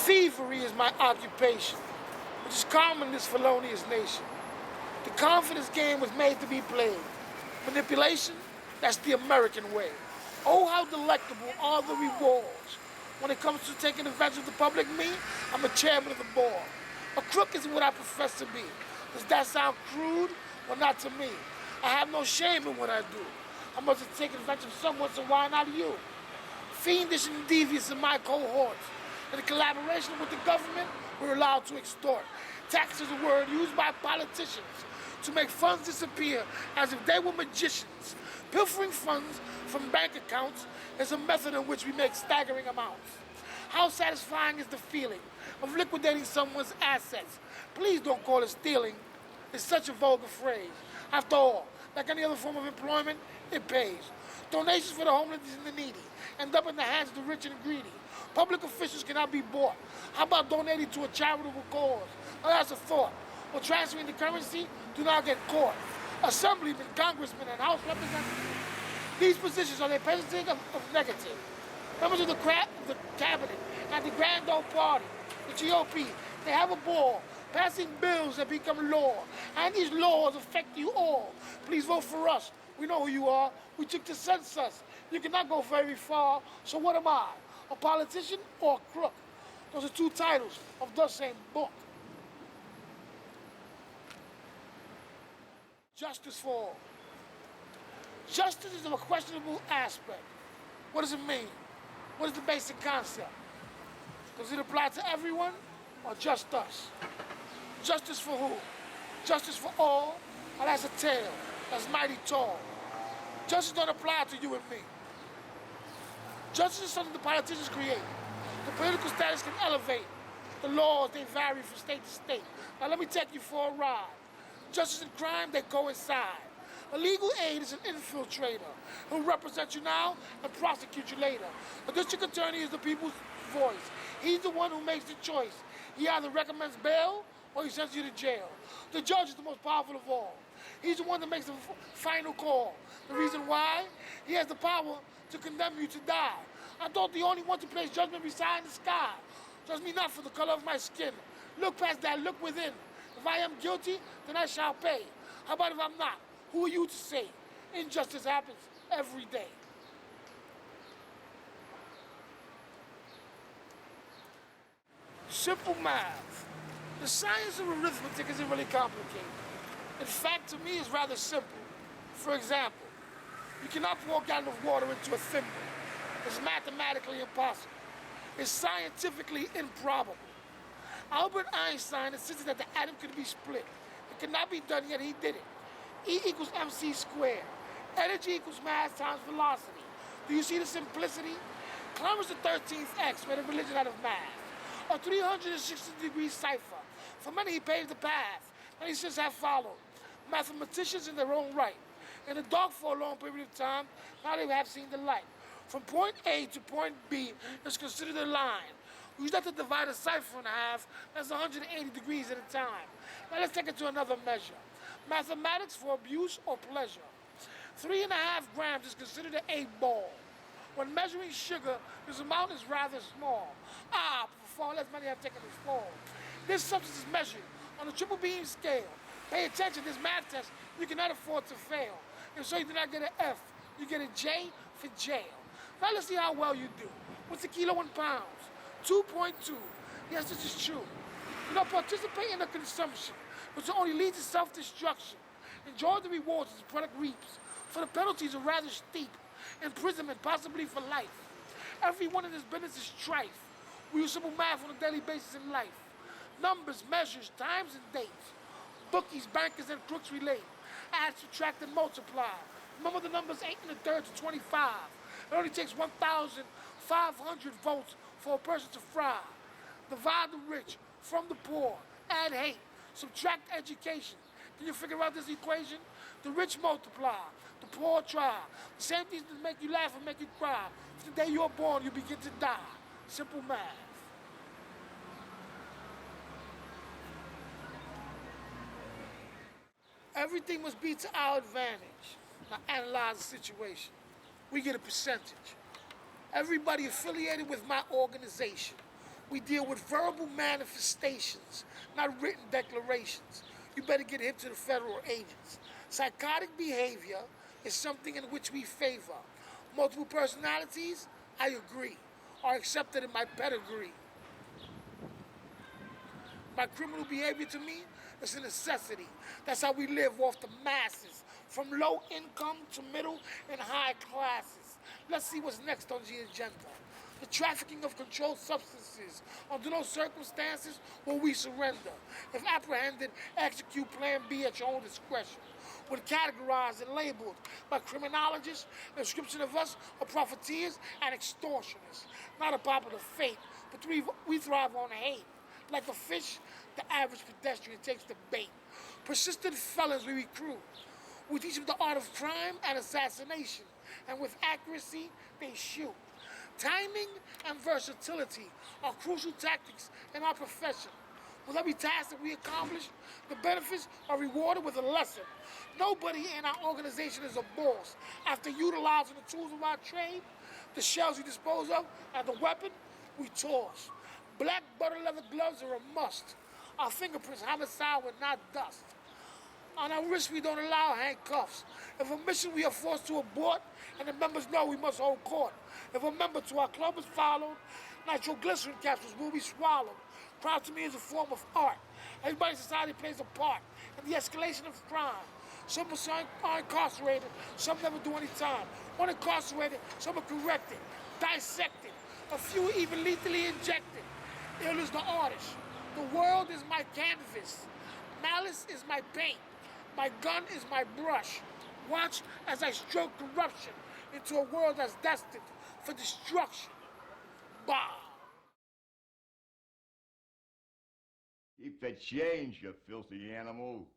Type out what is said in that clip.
Thievery is my occupation, which is common in this felonious nation. The confidence game was made to be played. Manipulation, that's the American way. Oh, how delectable are the rewards. When it comes to taking advantage of the public me, I'm a chairman of the board. A crook isn't what I profess to be. Does that sound crude? Well, not to me. I have no shame in what I do. I must have taken advantage of someone, so why not you? Fiendish and devious in my cohorts. In collaboration with the government, we're allowed to extort. Tax is a word used by politicians to make funds disappear as if they were magicians. Pilfering funds from bank accounts is a method in which we make staggering amounts. How satisfying is the feeling of liquidating someone's assets? Please don't call it stealing. It's such a vulgar phrase. After all, like any other form of employment, it pays. Donations for the homeless and the needy end up in the hands of the rich and greedy. Public officials cannot be bought. How about donating to a charitable cause? Oh, that's a thought. Or transferring the currency, do not get caught. Assemblymen, congressmen, and House representatives. These positions are they positive of negative? Members of the cabinet at the grand old party, the GOP, they have a ball, passing bills that become law. And these laws affect you all. Please vote for us. We know who you are. We took the census. You cannot go very far. So what am I? A politician or a crook? Those are two titles of the same book. Justice for all. Justice is of a questionable aspect. What does it mean? What is the basic concept? Does it apply to everyone or just us? Justice for who? Justice for all? Oh, that's a tale. That's mighty tall. Justice don't apply to you and me. Justice is something the politicians create. The political status can elevate. The laws, they vary from state to state. Now let me take you for a ride. Justice and crime, they coincide. A legal aid is an infiltrator who represents you now and prosecutes you later. A district attorney is the people's voice. He's the one who makes the choice. He either recommends bail or he sends you to jail. The judge is the most powerful of all. He's the one that makes the final call. The reason why? He has the power to condemn you to die. I thought the only one to place judgment beside the sky. Judge me not for the color of my skin. Look past that, look within. If I am guilty, then I shall pay. How about if I'm not? Who are you to say? Injustice happens every day. Simple math. The science of arithmetic isn't really complicated. In fact, to me, it's rather simple. For example, you cannot pour a gallon of water into a thimble. It's mathematically impossible. It's scientifically improbable. Albert Einstein insisted that the atom could be split. It could not be done, yet he did it. E equals mc squared. Energy equals mass times velocity. Do you see the simplicity? Columbus the 13th X made a religion out of math. A 360-degree cipher. For many, he paved the path. Many since have followed. Mathematicians in their own right. In the dark for a long period of time, now they have seen the light. From point A to point B is considered a line. We use that to divide a cipher in half. That's 180 degrees at a time. Now let's take it to another measure. Mathematics for abuse or pleasure. 3.5 grams is considered an 8-ball. When measuring sugar, this amount is rather small. For far less money have taken this fall. This substance is measured on a triple beam scale. Pay attention, this math test, you cannot afford to fail. And so you do not get an F, you get a J for jail. Now let's see how well you do. What's a kilo in pounds? 2.2. Yes, this is true. You don't participate in the consumption, which will only lead to self-destruction. Enjoy the rewards as the product reaps. For the penalties are rather steep. Imprisonment, possibly for life. Everyone in this business is strife. We use simple math on a daily basis in life. Numbers, measures, times, and dates. Bookies, bankers, and crooks relate. Add, subtract, and multiply. Remember the numbers 8 1/3 to 25. It only takes 1,500 votes for a person to fry. Divide the rich from the poor. Add hate. Subtract education. Can you figure out this equation? The rich multiply. The poor try. The same things that make you laugh and make you cry. From the day you're born, you begin to die. Simple math. Everything must be to our advantage. Now analyze the situation. We get a percentage. Everybody affiliated with my organization We deal with verbal manifestations, not written declarations. You better get hip to the federal agents. Psychotic behavior is something in which we favor. Multiple personalities, I agree, are accepted in my pedigree. My criminal behavior to me is a necessity. That's how we live off the masses, from low income to middle and high classes. Let's see what's next on the agenda. The trafficking of controlled substances. Under no circumstances will we surrender. If apprehended, execute Plan B at your own discretion. When categorized and labeled by criminologists, the description of us are profiteers and extortioners. Not a popular fate, but we thrive on hate. Like a fish, the average pedestrian takes the bait. Persistent felons we recruit. We teach them the art of crime and assassination, and with accuracy, they shoot. Timing and versatility are crucial tactics in our profession. With every task that we accomplish, the benefits are rewarded with a lesson. Nobody in our organization is a boss. After utilizing the tools of our trade, the shells we dispose of, and the weapon we toss. Black butter leather gloves are a must. Our fingerprints homicide with not dust. On our wrists, we don't allow handcuffs. If a mission we are forced to abort, and the members know we must hold court. If a member to our club is followed, nitroglycerin capsules will be swallowed. Crime to me is a form of art. Everybody in society plays a part in the escalation of crime. Some are incarcerated, some never do any time. One incarcerated, some are corrected, dissected. A few even lethally injected. Ill is the artist. The world is my canvas. Malice is my paint. My gun is my brush. Watch as I stroke corruption into a world that's destined for destruction. Bah! Keep the change, you filthy animal.